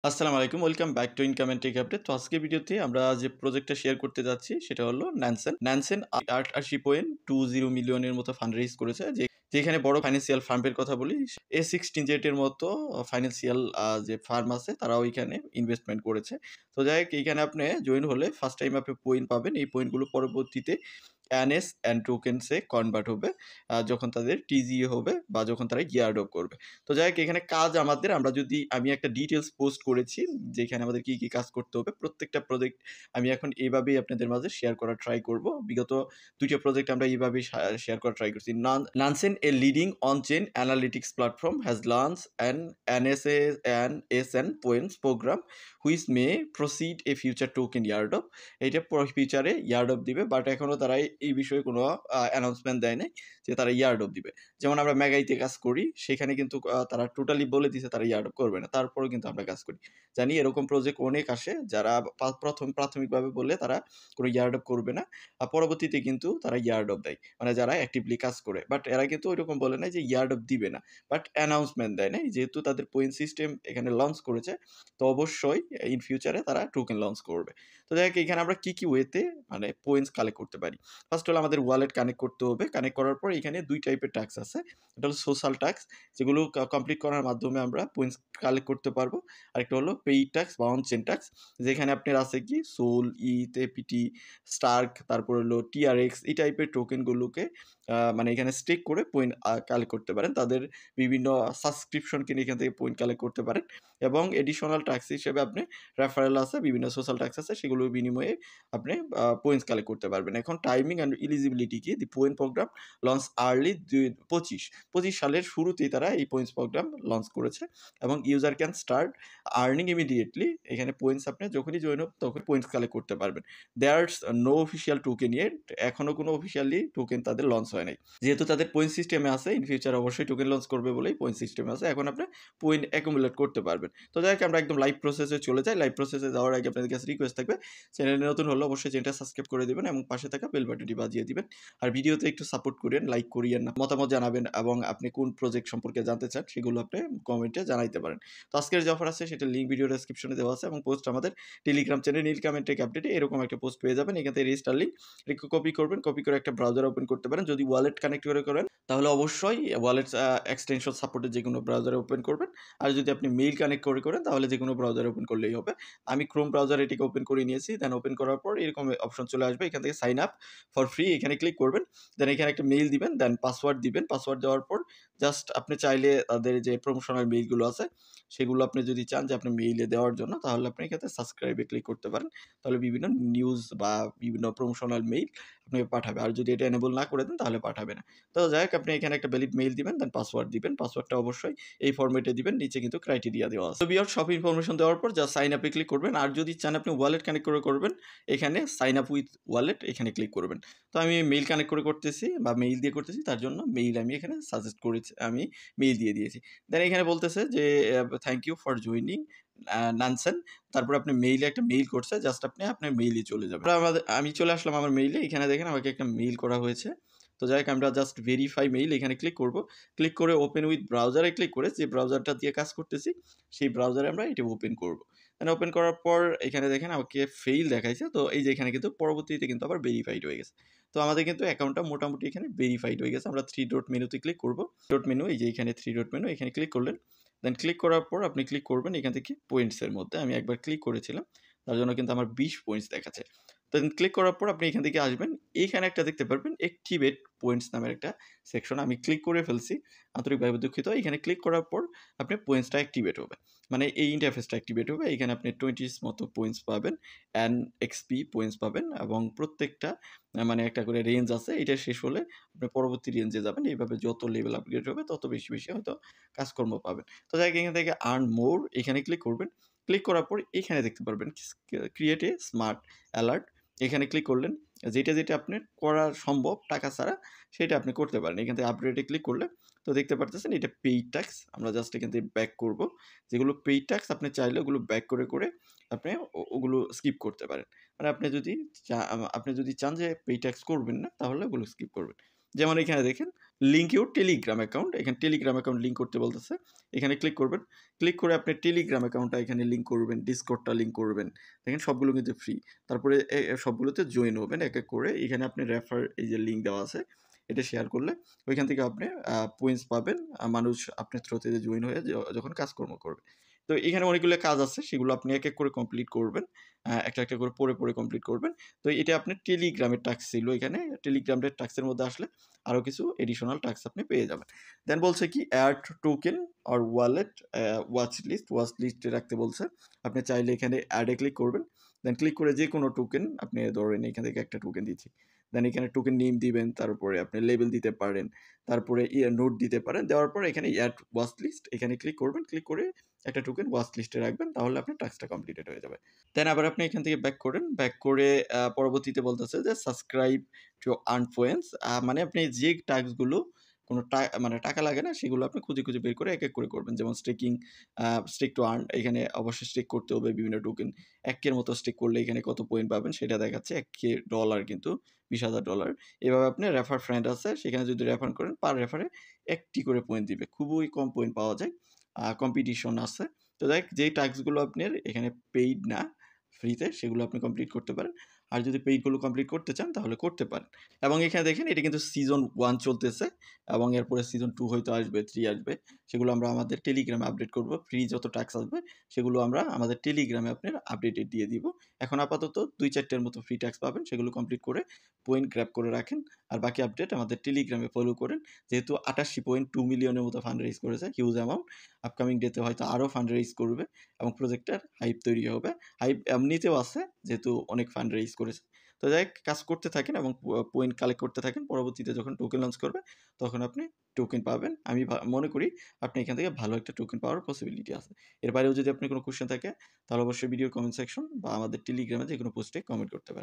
আসসালামু আলাইকুম। Welcome back to income and take update. তো আজকের ভিডিওতে আমরা যে প্রজেক্টটা শেয়ার করতে যাচ্ছি সেটা হলো ন্যানসেন। ন্যানসেন 88.20 মিলিয়নের মতো ফান্ড রেইজ করেছে। যেখানে বড় ফাইন্যান্সিয়াল ফার্মের কথা বলি, A16Z এর মতো ফাইন্যান্সিয়াল যে ফার্ম আছে তারাও এখানে ইনভেস্টমেন্ট করেছে। তো যাই হোক, এইখানে আপনি জয়েন হলে ফার্স্ট টাইম আপনি পয়েন্ট পাবেন। এই পয়েন্টগুলো পরবর্তীতে অ্যানএস অ্যান্ড টোকেনসে কনভার্ট হবে যখন তাদের টিজিএ হবে বা যখন তারা গিয়ার্ড আপ করবে। তো যাই হোক, এখানে কাজ আমাদের আমি একটা ডিটেলস পোস্ট করেছি যেখানে আমাদের কি কাজ করতে হবে। প্রত্যেকটা প্রজেক্ট আমি এখন এইভাবেই আপনাদের মাঝে শেয়ার করার ট্রাই করব। বিগত ২টা প্রজেক্ট আমরা এইভাবেই শেয়ার করার ট্রাই করছি। Nansen, a leading on chain analytics platform, has launch an NSN points program which may precede a future token airdrop. এইটা ফিউচারে ইয়ার্ড অফ দিবে, বাট এখনও তারা এই বিষয়ে কোনো অ্যানাউন্সমেন্ট দেয় নাই যে তারা ইয়ার্ড অফ দিবে। যেমন আমরা মেগাইতে কাজ করি, সেখানে কিন্তু তারা টোটালি বলে দিছে তারা ইয়ার্ড অফ করবে না, তারপরেও কিন্তু আমরা কাজ করি। জানি এরকম প্রজেক্ট অনেক আসে যারা প্রাথমিকভাবে বললে তারা কোনো ইয়ার্ড অফ করবে না, আর পরবর্তীতে কিন্তু তারা ইয়ার্ড অফ দেয়, মানে যারা অ্যাক্টিভলি কাজ করে। বাট এরা কিন্তু ওইরকম বলে না যে ইয়ার্ড অফ দিবে না, বাট অ্যানাউন্সমেন্ট দেয় নাই। যেহেতু তাদের পয়েন্ট সিস্টেম এখানে লঞ্চ করেছে, তো অবশ্যই ইন ফিউচারে তারা টোকেন লঞ্চ করবে। তো দেখ, এখানে আমরা কি ওয়েতে মানে পয়েন্টস কালেক্ট করতে পারি। ফার্স্ট হলো আমাদের ওয়ালেট কানেক্ট করতে হবে। কানেক্ট করার পর এখানে ২ টাইপের টাস্ক আছে। এটা হলো সোশ্যাল টাস্ক, যেগুলো কমপ্লিট করার মাধ্যমে আমরা পয়েন্টস কালেক্ট করতে পারবো। আরেকটা হলো পেইড টাস্ক বা অন চেইন টাস্ক, যেখানে আপনার আছে কি সোল, ইথ, এপিটি, স্টার্ক, তারপর হলো টিআরএক্স, এই টাইপের টোকেনগুলোকে মানে এখানে স্টেক করে পয়েন্ট কালেক্ট করতে পারেন। তাদের বিভিন্ন সাবস্ক্রিপশন কিনে এখান থেকে পয়েন্ট কালেক্ট করতে পারেন। এবং এডিশনাল টাস্ক হিসেবে আপনি রেফারেল আছে, বিভিন্ন সোশ্যাল টাস্ক আছে, সেগুলোর বিনিময়ে আপনি পয়েন্টস কালেক্ট করতে পারবেন। এখন টাইমিং অ্যান্ড এলিজিবিলিটি কি? The point program launch early ২০২৫ সালের শুরুতেই তারা এই পয়েন্টস প্রোগ্রাম লঞ্চ করেছে এবং user can start earning immediately. এখানে পয়েন্টস আপনি যখনই জয়েন হোক তখন পয়েন্টস কালেক্ট করতে পারবেন। There's no official token yet, এখনও কোনো অফিসিয়ালি টোকেন তাদের লঞ্চ হয় নাই। যেহেতু তাদের পয়েন্ট সিস্টেমে আছে, ইন ফিউচার অবশ্যই টোকেন লঞ্চ করবে বলেই পয়েন্ট সিস্টেমে আছে। এখন আপনি পয়েন্ট অ্যাকুমুলেট করতে পারবেন। তো যাই হোক, আমরা একদম লাইভ প্রসেসে চলে যাই। লাইভ প্রসেসে যাওয়ার আগে আপনাদের কাছে রিকোয়েস্ট থাকবে, চ্যানেলে নতুন হলে অবশ্যই চ্যানেলটা সাবস্ক্রাইব করে দিবেন এবং পাশে থাকা বেল বাটনটি বাজিয়ে দিবেন। আর ভিডিওতে একটু সাপোর্ট করেন, লাইক করিয়েন না, মতামত জানাবেন এবং আপনি কোন প্রজেক্ট সম্পর্কে জানতে চান সেগুলো আপনি কমেন্টে জানাইতে পারেন। তো আজকের যে অফার আছে সেটা লিঙ্ক ভিডিও ডেসক্রিপশনে দেওয়া আছে এবং পোস্ট আমাদের টেলিগ্রাম চ্যানেল নীলকাম অ্যান্ড টেক আপডেটে এরকম একটা পোস্ট পেয়ে যাবেন। এখান থেকে রেজিস্টার লিঙ্ক কপি করবেন, কপি করে একটা ব্রাউজার ওপেন করতে পারেন। যদি ওয়ালেট কানেক্ট করে করেন তাহলে অবশ্যই ওয়ালেট এক্সটেনশন সাপোর্টের যে কোনো ব্রাউজারে ওপেন করবেন। আর যদি আপনি মেইল কানেক্ট করে করেন তাহলে যে কোনো ব্রাউজারে ওপেন করলেই হবে। আমি ক্রোম ব্রাউজার এটিকে ওপেন করে নিয়েছি। দেন ওপেন করার পর এরকম অপশন চলে আসবে, এখান থেকে সাইন আপ ফর ফ্রি এখানে ক্লিক করবেন। দেন এখানে একটা মেইল দিবেন, দেন পাসওয়ার্ড দিবেন। পাসওয়ার্ড দেওয়ার পর জাস্ট আপনি চাইলে তাদের যে প্রমোশনাল মেইলগুলো আছে সেগুলো আপনি যদি চান যে আপনি মেইলে দেওয়ার জন্য, তাহলে আপনি এখানে সাবস্ক্রাইবে ক্লিক করতে পারেন। তাহলে বিভিন্ন নিউজ বা বিভিন্ন প্রমোশনাল মেইল আপনাকে পাঠাবে। আর যদি এটা এনেবল না করে দেন তাহলে পাঠাবে না। তো যাই হোক, আপনি এখানে একটা ভ্যালিড মেইল দিবেন, দেন পাসওয়ার্ড দিবেন। পাসওয়ার্ডটা অবশ্যই এই ফরম্যাটে দিবেন, নিচে কিন্তু ক্রাইটেরিয়া দেওয়া আছে। তো ভিউয়ার্স, সব ইনফরমেশন দেওয়ার পর জাস্ট সাইন আপে ক্লিক করবেন। আর যদি চান আপনি ওয়ালেট কানেক্ট করে করবেন, এখানে সাইন আপ উইথ ওয়ালেট এখানে ক্লিক করবেন। তো আমি মেইল কানেক্ট করে করতেছি বা মেইল দিয়ে করতেছি, তার জন্য মেইল আমি এখানে সাজেস্ট করেছি, আমি মেইল দিয়ে দিয়েছি। দেন এখানে বলতেছে যে thank you for joining Nansen. তারপর আপনি মেইলে একটা মেইল করছে, জাস্ট আপনি আপনার মেইলে চলে যাবেন। আমি চলে আসলাম আমার মেইলে। এখানে দেখেন আমাকে একটা মেইল করা হয়েছে। তো যাই হোক, আমরা জাস্ট ভেরিফাই মেইল এখানে ক্লিক করব। ক্লিক করে ওপেন উইথ ব্রাউজারে ক্লিক করে যে ব্রাউজারটা দিয়ে কাজ করতেছি সেই ব্রাউজারে আমরা এটা ওপেন করব। দেন ওপেন করার পর এখানে দেখেন আমাকে ফেইল দেখাইছে। তো এই যে এখানে কিন্তু পরবর্তীতে কিন্তু আবার ভেরিফাইড হয়ে গেছে। তো আমাদের কিন্তু অ্যাকাউন্টটা মোটামুটি এখানে ভেরিফাইড হয়ে গেছে। আমরা 3 ডট মেনুতে ক্লিক করব। ডট মেনু, এই যে এখানে 3 ডট মেনু, এখানে ক্লিক করলেন। দেন ক্লিক করার পর আপনি ক্লিক করবেন এখান থেকে পয়েন্টসের মধ্যে। আমি একবার ক্লিক করেছিলাম, তার জন্য কিন্তু আমার 20 পয়েন্টস দেখাচ্ছে। দেন ক্লিক করার পর আপনি এখান থেকে আসবেন। এইখানে একটা দেখতে পারবেন অ্যাক্টিভেট পয়েন্টস নামের একটা সেকশন, আমি ক্লিক করে ফেলছি, আন্তরিকভাবে দুঃখিত। এখানে ক্লিক করার পর আপনার পয়েন্টসটা অ্যাক্টিভেট হবে, মানে এই ইন্টারফেসটা অ্যাক্টিভেট হবে। এখানে আপনি 20 মতো পয়েন্টস পাবেন, অ্যান্ড এক্সপি পয়েন্টস পাবেন এবং প্রত্যেকটা মানে একটা করে রেঞ্জ আছে। এটা শেষ হলে আপনি পরবর্তী রেঞ্জে যাবেন। এইভাবে যত লেভেল আপগ্রেড হবে তত বেশি হয়তো কাজকর্ম পাবেন। তো যাই হোক, এখান থেকে আর্ন মোর এখানে ক্লিক করবেন। ক্লিক করার পর এখানে দেখতে পারবেন ক্রিয়েট এ স্মার্ট অ্যালার্ট, এখানে ক্লিক করলেন। যেটা আপনার করা সম্ভব টাকা ছাড়া সেটা আপনি করতে পারেন। এখান থেকে আপডেটে ক্লিক করলে তো দেখতে পারতেছেন এটা পেইড ট্যাক্স। আমরা জাস্ট এখান থেকে ব্যাক করব। যেগুলো পেইড ট্যাক্স আপনি চাইলে ওগুলো ব্যাক করে আপনি ওগুলো স্কিপ করতে পারেন। মানে আপনি যদি চান যে পেইড ট্যাক্স করবেন না তাহলে ওগুলো স্কিপ করবেন। যেমন এখানে দেখেন লিঙ্ক ইউর টেলিগ্রাম অ্যাকাউন্ট, এখানে টেলিগ্রাম অ্যাকাউন্ট লিঙ্ক করতে বলতেছে। এখানে ক্লিক করবেন, ক্লিক করে আপনি টেলিগ্রাম অ্যাকাউন্টটা এখানে লিঙ্ক করবেন, ডিসকর্ডটা লিঙ্ক করবেন। দেখেন সবগুলো কিন্তু ফ্রি। তারপরে সবগুলোতে জয়েন হবেন এক এক করে। এখানে আপনি রেফার এই যে লিঙ্ক দেওয়া আছে, এটা শেয়ার করলে ওইখান থেকে আপনি পয়েন্টস পাবেন। মানুষ আপনার থ্রুতে জয়েন হয়ে যখন কাজকর্ম করবে। তো এখানে অনেকগুলো কাজ আছে, সেগুলো আপনি এক এক করে কমপ্লিট করবেন। একটা একটা করে পড়ে কমপ্লিট করবেন। তো এটা আপনার টেলিগ্রামের টাস্ক ছিল এখানে। টেলিগ্রামের টাস্কের মধ্যে আসলে আরও কিছু এডিশনাল টাস্ক আপনি পেয়ে যাবেন। দেন বলছে কি add token or wallet watch লিস্টে রাখতে বলছে। আপনি চাইলে এখানে অ্যাডে ক্লিক করবেন। দেন ক্লিক করে যে কোনো টোকেন আপনি ধরেন এখান থেকে একটা টোকেন দিচ্ছি। দেন এখানে টোকেন নেম দিবেন, তারপরে আপনি লেবেল দিতে পারেন, তারপরে নোট দিতে পারেন। দেওয়ার পর এখানে অ্যাড ওয়াচ লিস্ট এখানে ক্লিক করবেন। ক্লিক করে একটা টোকেন ওয়াচ লিস্টে রাখবেন, তাহলে আপনার টাস্কটা কমপ্লিটেড হয়ে যাবে। দেন আবার আপনি এখান থেকে ব্যাক করেন। ব্যাক করে পরবর্তীতে বলতেছে যে সাবস্ক্রাইব টু আর্ন পয়েন্টস। মানে আপনি যে টাস্কগুলো কোনো মানে টাকা লাগে না, সেগুলো আপনি খুঁজে বের করে এক এক করে করবেন। যেমন স্টেক টু আর্ন, এখানে অবশ্যই স্টেক করতে হবে বিভিন্ন টোকেন। 1K এর মতো স্টেক করলে এখানে কত পয়েন্ট পাবেন সেটা দেখাচ্ছে। 1K ডলার কিন্তু $20,000। এভাবে আপনি রেফার ফ্রেন্ড আছে, সেখানে যদি রেফার করেন পার রেফারে 1টি করে পয়েন্ট দিবে। খুবই কম পয়েন্ট পাওয়া যায়। কম্পিটিশন আছে। তো যেই টাস্কগুলো আপনার এখানে পেইড না, ফ্রিতে, সেগুলো আপনি কমপ্লিট করতে পারেন। আর যদি পেইডগুলো কমপ্লিট করতে চান তাহলে করতে পারেন। এবং এখানে দেখেন এটা কিন্তু সিজন 1 চলতেছে, এবং এরপরে সিজন 2 হয়তো আসবে, 3 আসবে। সেগুলো আমরা আমাদের টেলিগ্রামে আপডেট করব। ফ্রি যত টাস্ক আসবে সেগুলো আমরা আমাদের টেলিগ্রামে আপনার আপডেটেড দিয়ে দিব। এখন আপাতত 2-4টের মতো ফ্রি টাস্ক পাবেন, সেগুলো কমপ্লিট করে পয়েন্ট গ্র্যাব করে রাখেন। আর বাকি আপডেট আমাদের টেলিগ্রামে ফলো করেন। যেহেতু 88.2 মিলিয়নের মতো ফান্ড রেইজ করেছে, হিউজ অ্যামাউন্ট। আপকামিং ডেতে হয়তো আরও ফান্ড রেইজ করবে এবং প্রজেক্টটার হাইপ তৈরি হবে। হাইপ এমনিতেও আছে, যেহেতু অনেক ফান্ড রেইজ করেছে। তো কাজ করতে থাকেন এবং পয়েন্ট কালেক্ট করতে থাকেন। পরবর্তীতে যখন টোকেন লঞ্চ করবে তখন আপনি টোকেন পাবেন। আমি মনে করি আপনি এখান থেকে ভালো একটা টোকেন পাওয়ার পসিবিলিটি আছে। এর বাইরেও যদি আপনার কোনো কোয়েশ্চেন থাকে তাহলে অবশ্যই ভিডিওর কমেন্ট সেকশন বা আমাদের টেলিগ্রামে যেকোনো পোস্টে কমেন্ট করতে পারেন।